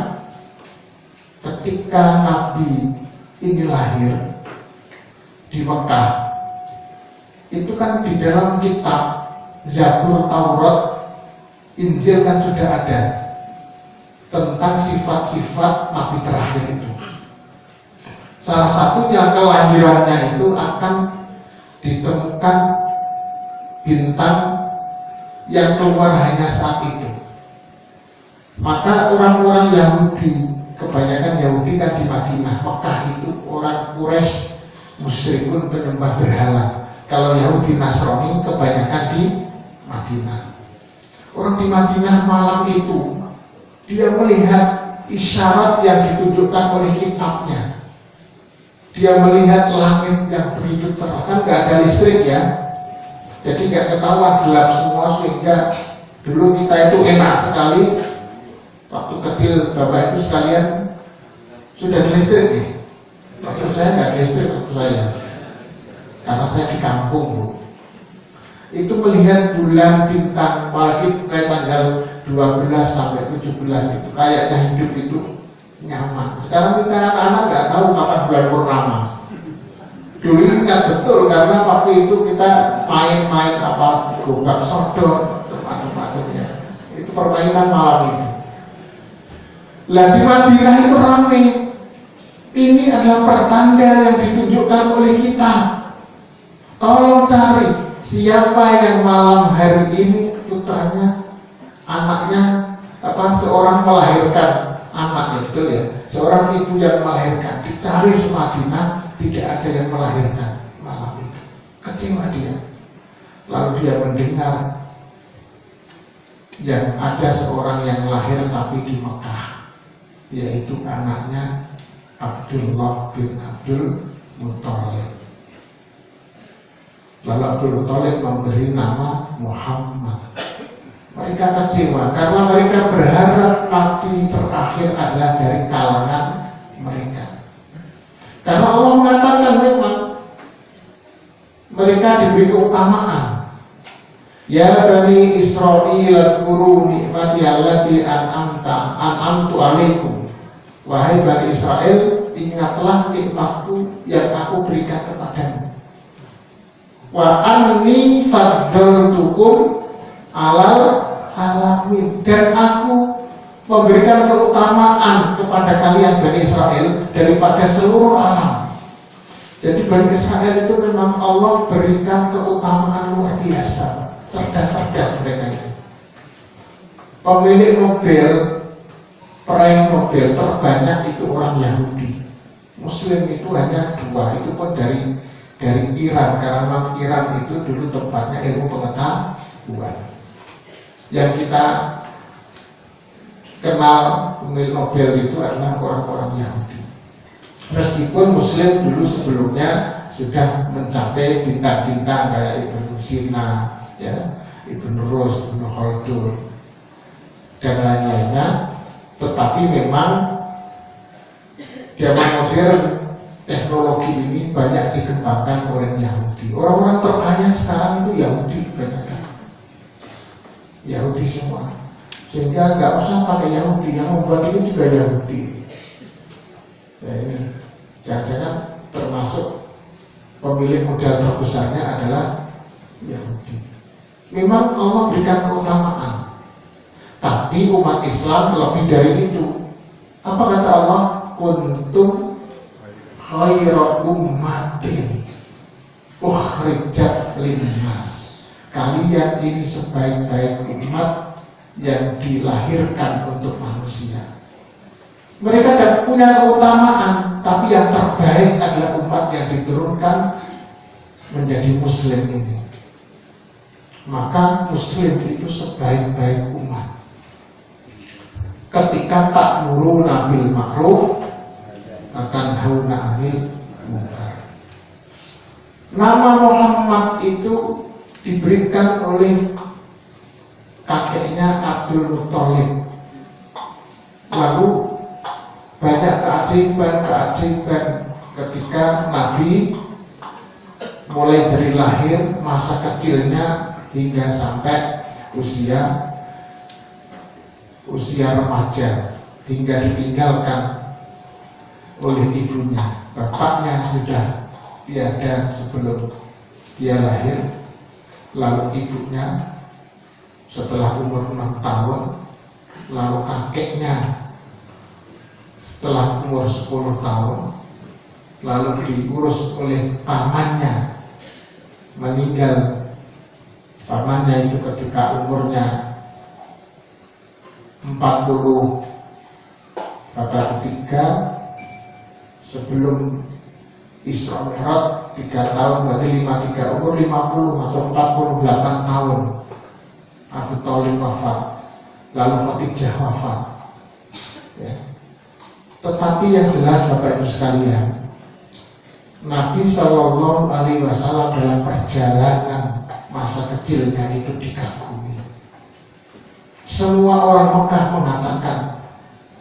ketika Nabi ini lahir di Mekah, itu kan di dalam kitab Zabur, Taurat, Injil kan sudah ada tentang sifat-sifat Nabi terakhir itu. Salah satunya kelahirannya itu akan ditemukan bintang yang keluar hanya saat itu. Maka orang-orang Yahudi, kebanyakan Yahudi kan di Madinah, Mekah itu orang Quraisy musyrikun penyembah berhala. Kalau Yahudi Nasrani kebanyakan di Madinah. Orang di Madinah malam itu dia melihat isyarat yang ditunjukkan oleh kitabnya. Dia melihat langit yang begitu cerah, kan nggak ada listrik ya, jadi nggak ketahuan, gelap semua, sehingga dulu kita itu enak sekali waktu kecil. Bapak itu sekalian sudah di listrik nih. Waktu saya nggak di listrik waktu saya, karena saya di kampung, Bu. Itu melihat bulan, bintang, apalagi mulai tanggal 12 sampai 17 itu kayaknya hidup itu nyaman. Sekarang kita anak-anak nggak tahu kapan bulan purnama. Dulu ingat betul karena waktu itu kita main-main apa gobak sodor, macam-macamnya. Itu permainan malam itu. Lah di Madinah itu ramai. Ini adalah pertanda yang ditunjukkan oleh kita. Tolong cari siapa yang malam hari ini putranya, anaknya seorang melahirkan anaknya, betul ya, seorang ibu yang melahirkan, dicari semadinah tidak ada yang melahirkan malam itu. Kecewa dia. Lalu dia mendengar yang ada seorang yang lahir tapi di Mekah, yaitu anaknya Abdullah bin Abdul Muthalib. Lalu Abdul Muthalib memberi nama Muhammad. Mereka kecewa karena mereka berharap Nabi terakhir adalah dari kalangan mereka. Karena Allah mengatakan memang mereka diberi keutamaan. Ya Bani Israil adhkuru ni'mati allati an'amtu alaikum. Wahai Bani Israel, ingatlah nikmatku yang aku berikan kepadamu. Wa anni faddaltukum alal alamin, dan aku memberikan keutamaan kepada kalian Bani Israel daripada seluruh alam. Jadi Bani Israel itu memang Allah berikan keutamaan luar biasa. Cerdas-cerdas mereka itu. Pemilik Nobel, peraih Nobel terbanyak itu orang Yahudi. Muslim itu hanya 2, itu pun dari dari Iran, karena memang Iran itu dulu tempatnya ilmu pengetahuan. Yang kita kenal pemilik Nobel itu adalah orang-orang Yahudi. Meskipun Muslim dulu sebelumnya sudah mencapai bintang-bintang kayak Ibnu Sina, ya, Ibnu Rus, Ibnu Khaldun, dan lain-lainnya, tetapi memang zaman modern teknologi ini banyak dikembangkan oleh Yahudi. Orang-orang terkaya sekarang itu Yahudi kebanyakan, Yahudi semua, sehingga nggak usah pakai Yahudi, yang membuat ini juga Yahudi. Ya ini jangan-jangan termasuk pemilik modal terbesarnya adalah Yahudi. Memang Allah berikan keutamaan, tapi umat Islam lebih dari itu. Apa kata Allah? Kuntum khairu ummatin ukhrijat linnas. Kalian ini sebaik-baik umat yang dilahirkan untuk manusia. Mereka tidak punya keutamaan, tapi yang terbaik adalah umat yang diturunkan menjadi Muslim ini. Maka Muslim itu sebaik-baik umat. Ketika ta'muruna bil ma'ruf wa tanhauna 'anil munkar. Nama Muhammad itu diberikan oleh kakeknya Abdul Muthalib. Lalu banyak keajaiban ketika Nabi mulai dari lahir, masa kecilnya hingga sampai usia remaja, hingga ditinggalkan oleh ibunya. Bapaknya sudah tiada sebelum dia lahir. Lalu ibunya setelah umur 6 tahun, lalu kakeknya setelah umur 10 tahun, lalu diurus oleh pamannya, meninggal. Pamannya itu ketika umurnya 43 sebelum Isra Mi'raj 3 tahun, berarti 53, umur 50 atau 48 tahun Abu Thalib wafat, lalu Khadijah wafat, ya. Tetapi yang jelas Bapak Ibu sekalian, Nabi Shallallahu Alaihi Wasallam dalam perjalanan masa kecilnya itu dikagumi. Semua orang Mekah mengatakan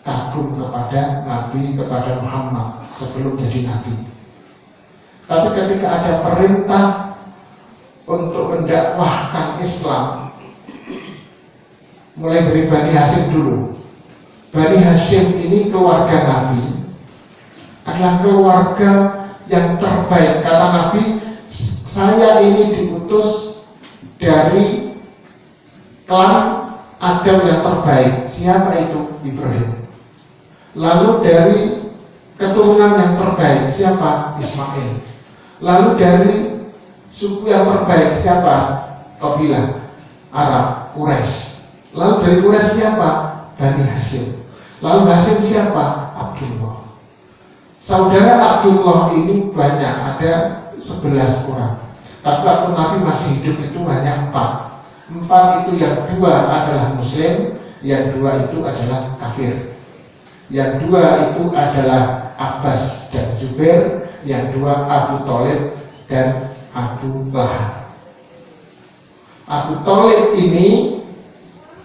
kagum kepada Nabi, kepada Muhammad sebelum jadi Nabi. Tapi ketika ada perintah untuk mendakwahkan Islam, mulai dari Bani Hashim dulu. Bani Hashim ini keluarga Nabi, adalah keluarga yang terbaik. Kata Nabi, saya ini diutus dari klan Adam yang terbaik. Siapa itu? Ibrahim. Lalu dari keturunan yang terbaik, siapa? Ismail. Lalu dari suku yang terbaik, siapa? Kabilah Arab, Quraisy. Lalu dari Quraisy siapa? Bani Hashim. Lalu Hashim siapa? Abdullah. Saudara Abdullah ini banyak, ada 11 orang. Tapi waktu Nabi masih hidup itu hanya 4. 4 itu yang 2 adalah Muslim, yang 2 itu adalah kafir. Yang 2 itu adalah Abbas dan Zubair, yang 2 Abu Thalib dan Abu Lahab. Abu Thalib ini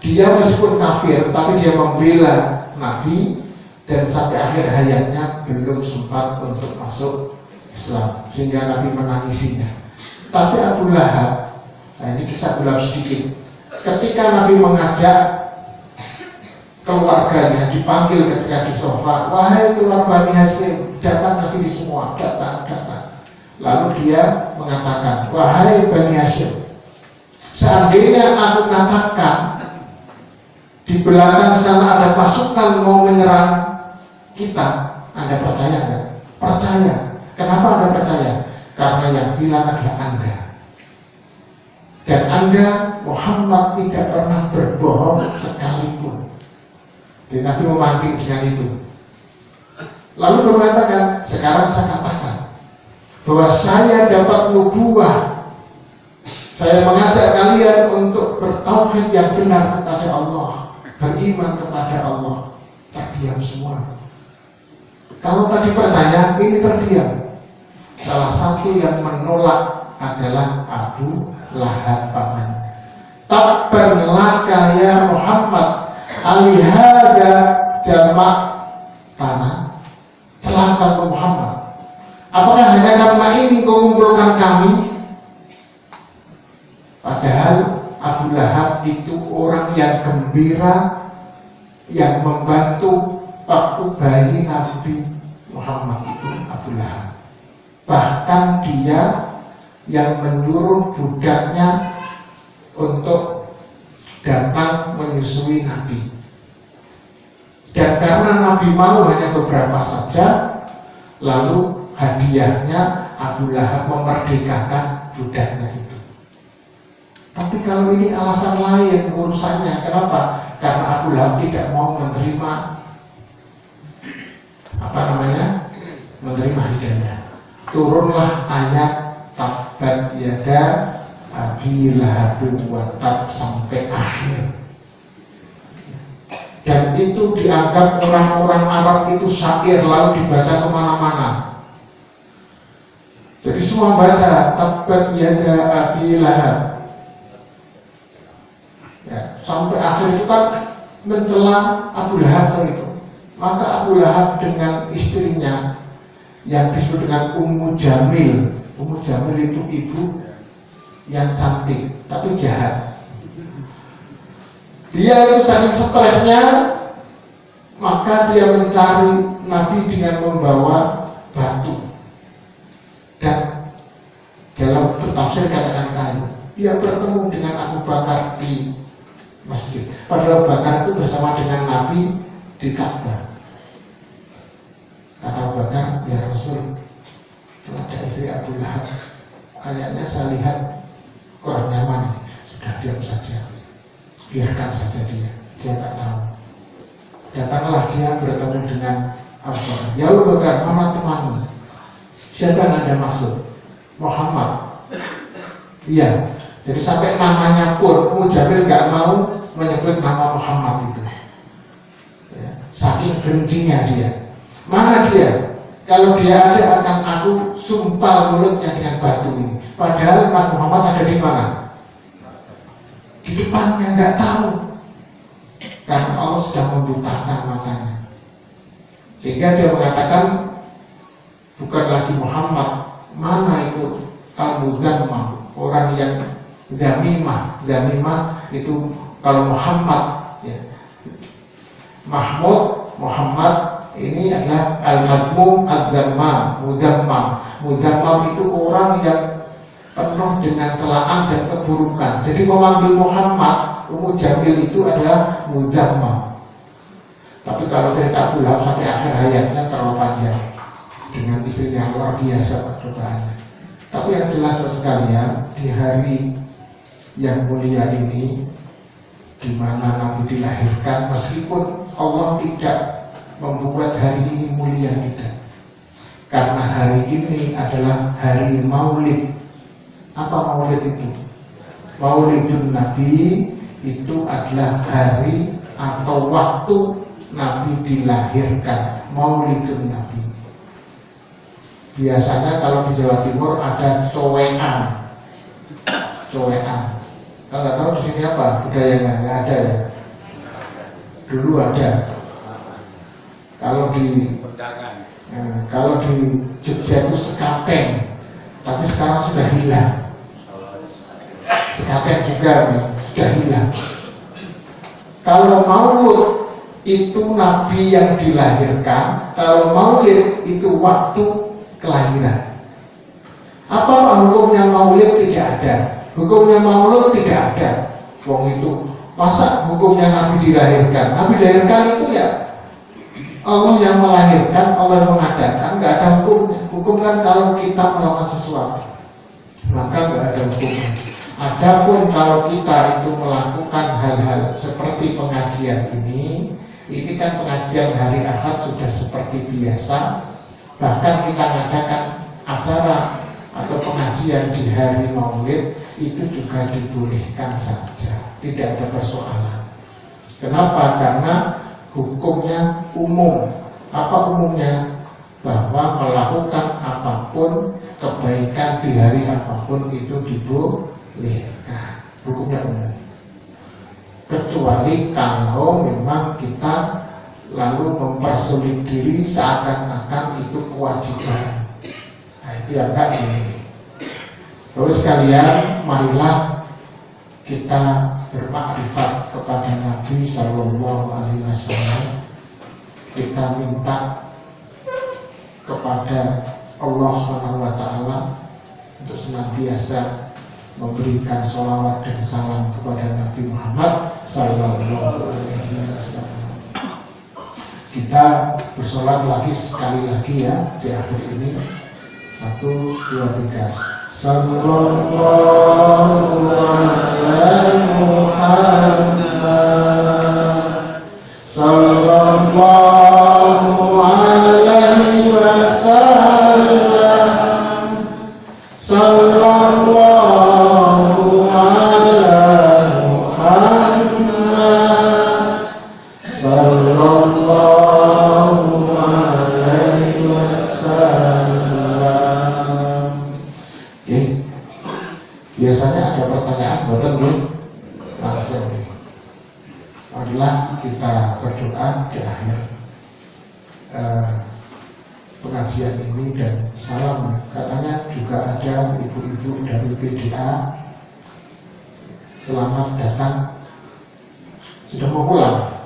dia meskipun kafir, tapi dia membela Nabi dan sampai akhir hayatnya belum sempat untuk masuk Islam, sehingga Nabi menangisinya. Tapi Abu Lahab, nah ini kisah Abu Lahab sedikit. Ketika Nabi mengajak keluarganya, dipanggil ketika di sofa, wahai keluarga Bani Hashim, datang ke sini semua, datang. Lalu dia mengatakan, wahai Bani Hashim, seandainya aku katakan di belakang sana ada pasukan mau menyerang kita, Anda percaya nggak? Percaya. Kenapa Anda percaya? Karena yang bilang adalah Anda. Dan Anda, Muhammad, tidak pernah berbohong sekalipun. Dan Nabi memancing dengan itu. Lalu berkatakan, sekarang saya katakan, bahwa saya dapat nubuwah, saya mengajak kalian untuk bertauhid yang benar kepada Allah, beriman kepada Allah. Terdiam semua. Kalau tadi percaya, ini terdiam. Salah satu yang menolak adalah Abu Lahab pamannya. Tabban laka ya Muhammad alihada jamak tanah. Celaka Muhammad. Apakah hanya karena ini kau kumpulkan kami? Padahal Abu Lahab itu orang yang gembira, yang membantu waktu bayi Nabi Muhammad itu Abu Lahab. Bahkan dia yang menyuruh budaknya untuk datang menyusui Nabi. Dan karena Nabi mau hanya beberapa saja, lalu hadiahnya Abu Lahab memerdekakan budaknya itu. Tapi kalau ini alasan lain urusannya, kenapa? Karena Abu Lahab tidak mau menerima menerima hidayah. Turunlah ayat Tabbat yada Abi Lahab wa tab sampai akhir. Dan itu dianggap orang-orang Arab itu syair, lalu dibaca kemana-mana. Jadi semua baca Tabbat yada Abi Lahab. Ya, sampai akhir itu kan mencela Abu Lahab itu. Maka Abu Lahab dengan istrinya yang disebut dengan Ummu Jamil. Ummu Jamil itu ibu yang cantik tapi jahat. Dia itu saking stresnya, maka dia mencari Nabi dengan membawa batu. Dan dalam bertafsir katakan kayu. Dia bertemu dengan Abu Bakar di masjid. Padahal Abu Bakar itu bersama dengan Nabi di Ka'bah. Kata Abu Bakar, ya Rasul, itu ada istri Abu Lahab. Kayaknya saya lihat kurang nyaman. Sudah diam saja, biarkan saja dia tak tahu. Datanglah dia bertemu dengan Abu Bakar. Ya Abu Bakar, mana temanmu? Siapa yang Anda maksud? Muhammad. Iya. Jadi sampai namanya pun Ummu Jamil nggak mau menyebut nama Muhammad itu. Ya, saking bencinya dia. Mana dia? Kalau dia ada akan aku sumpal mulutnya dengan batu ini. Padahal Nabi Muhammad ada di mana? Di depannya, nggak tahu. Karena Allah sudah membutakan matanya. Sehingga dia mengatakan bukan lagi Muhammad, mana itu Al-Muzammam, orang yang Zamimah. Zamimah itu kalau Muhammad ya. Mahmud, Muhammad ini adalah Al-Madmum, Al-Zammam, Muzammam. Muzammam itu orang yang penuh dengan celaan dan keburukan. Jadi memanggil Muhammad, Ummu Jamil itu adalah Muzammam. Tapi kalau cerita Abu Lahab sampai akhir hayatnya terlalu panjang dengan istrinya luar biasa percobaannya. Tapi yang jelas sekalian, di hari yang mulia ini, di mana Nabi dilahirkan, meskipun Allah tidak membuat hari ini mulia tidak, karena hari ini adalah hari Maulid. Apa Maulid itu? Maulidun Nabi itu adalah hari atau waktu Nabi dilahirkan. Maulidun Nabi. Biasanya kalau di Jawa Timur ada cowean. Kalau nggak tahu di sini apa budayanya, nggak ada ya. Dulu ada. Kalau di Jogja itu sekateng, tapi sekarang sudah hilang. Sekateng juga sudah hilang. Kalau Maulud itu Nabi yang dilahirkan, kalau Maulid itu waktu kelahiran. Apa hukumnya Maulid? Tidak ada. Hukumnya Maulud tidak ada. Wong itu masa hukumnya Nabi dilahirkan? Nabi dilahirkan itu ya Allah yang melahirkan, Allah yang mengadakan. Nggak ada hukum kan kalau kita melakukan sesuatu, maka nggak ada hukumnya. Adapun kalau kita itu melakukan hal-hal seperti pengajian ini kan pengajian hari Ahad sudah seperti biasa. Bahkan kita mengadakan acara atau pengajian di hari Maulid itu juga dibolehkan saja, tidak ada persoalan. Kenapa? Karena hukumnya umum. Apa umumnya? Bahwa melakukan apapun kebaikan di hari apapun itu dibolehkan. Hukumnya umum. Kecuali kalau memang kita lalu mempersulit diri seakan-akan itu kewajiban. Nah, itu yang agak ini. Terus sekalian, marilah kita bermakrifat kepada Nabi Sallallahu Alaihi Wasallam. Kita minta kepada Allah Subhanahu Wa Taala untuk senantiasa memberikan sholawat dan salam kepada Nabi Muhammad Sallallahu Alaihi Wasallam. Kita bersolat lagi sekali lagi ya di akhir ini. 1, 2, 3. Sallallahu alaihi Muhammad. Sallallahu alaihi wasallam. Sallallahu alaihi Muhammad. Sallallahu alaihi wasallam. Biasanya ada pertanyaan, betul nih? Langsung nih. Marilah kita berdoa di akhir pengajian ini dan salam. Katanya juga ada ibu-ibu dari PDA. Selamat datang. Sudah mau pulang?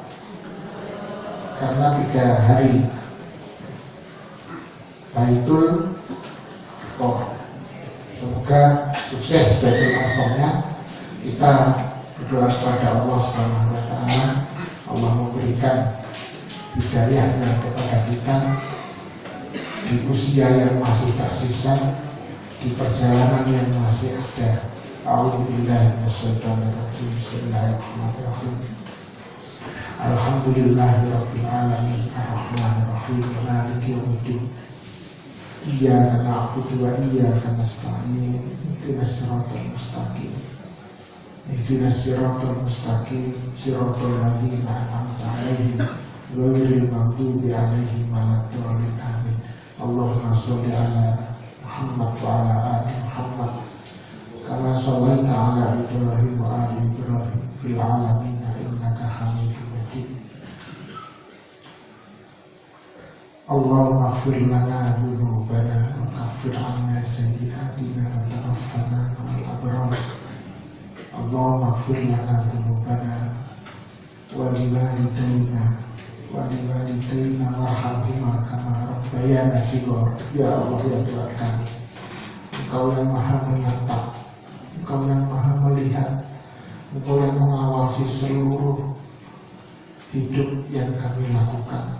Karena 3 hari Baitul Qor. Semoga sukses Baitul Qor-nya. Kita berdoa kepada Allah Subhanahu Wa Taala. Allah memberikan hidayahnya kepada kita di usia yang masih tersisa, di perjalanan yang masih ada. A'udzubillahi minasyaitonir rajim. Bismillahirrahmanirrahim. Alhamdulillahirabbil alamin arrahmanir rahim maliki yaumiddin. Iyyaka na'budu wa iyyaka nasta'in. Ihdinas siratal mustaqim. Ihdinas siratal mustaqim. Siratal ladzina an'amta 'alaihim ghairil maghdubi 'alaihim waladdallin. Amin. Allahumma shalli 'ala Muhammad wa 'ala ali Muhammad kama shallaita 'ala Ibrahim wa ali Ibrahim fil 'alamin innaka Hamidum Majid. Allahumma ighfir lana dzunubana wa kaffir 'anna sayyi'atina wa tawaffana ma'al abrar. Allahumma ighfir lana dzunubana wa liwalidayna warhamhuma kama rabbayana shighara. Ya Allah, ya Tuhan kami, Engkau yang maha menatap, Engkau yang maha melihat, Engkau yang mengawasi seluruh hidup yang kami lakukan,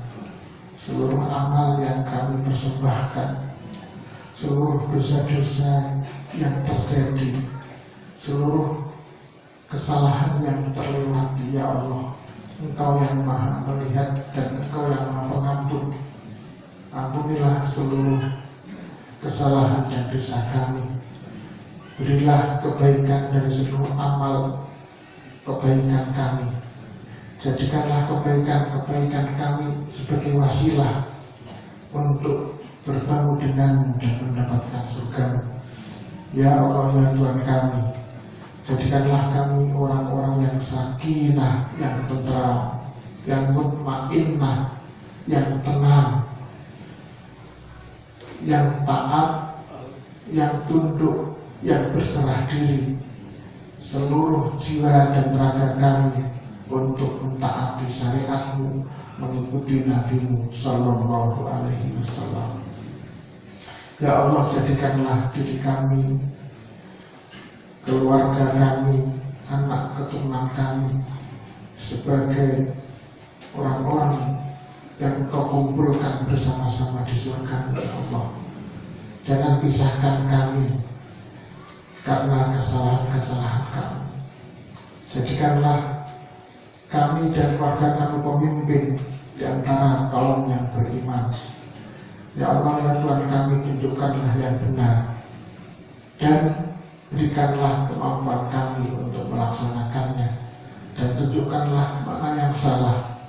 seluruh amal yang kami persembahkan, seluruh dosa-dosa yang terjadi, seluruh kesalahan yang terlewati. Ya Allah, Engkau yang maha melihat dan Engkau yang maha pengampun. Ampunilah seluruh kesalahan dan dosa kami. Berilah kebaikan dari seluruh amal kebaikan kami. Jadikanlah kebaikan-kebaikan kami sebagai wasilah untuk bertemu denganmu dan mendapatkan surga. Ya Allah, ya Tuhan kami, jadikanlah kami orang-orang yang sakinah, yang tentram, yang mutmainnah, yang tenang, yang taat, yang tunduk, yang berserah diri. Seluruh jiwa dan raga kami untuk mentaati syariat-Mu, mengikuti Nabi-Mu Sallallahu Alaihi Wasallam. Ya Allah, jadikanlah diri kami, keluarga kami, anak keturunan kami sebagai orang-orang yang Kau kumpulkan bersama-sama di surga. Ya Allah, jangan pisahkan kami karena kesalahan-kesalahan kami. Jadikanlah kami dan keluarga kami pemimpin di antara kaum yang beriman. Ya Allah, ya Tuhan kami, tunjukkanlah yang benar dan berikanlah kemampuan kami untuk melaksanakannya, dan tunjukkanlah mana yang salah,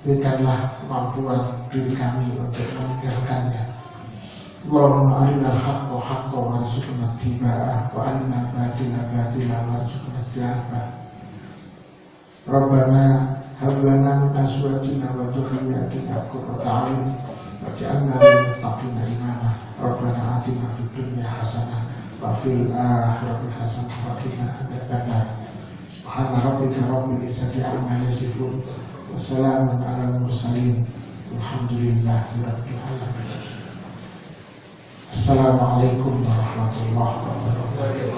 berikanlah kemampuan diri kami untuk meninggalkannya. Allahumma arinal haqqa haqqa warzuqna ittiba'ah wa arinal batila batila warzuqna ijtinabah. Rabbana hab lana min azwajina wa dhurriyyatina qurrata a'yun waj'alna lil muttaqina imama. Rabbana atina fid dunya hasanah wa fil akhirati hasanah wa qina adzabannar. Subhana rabbika rabbil izzati amma yasifun wa salamun 'alal mursalin walhamdulillahi rabbil alamin. Assalamualaikum warahmatullahi wabarakatuh.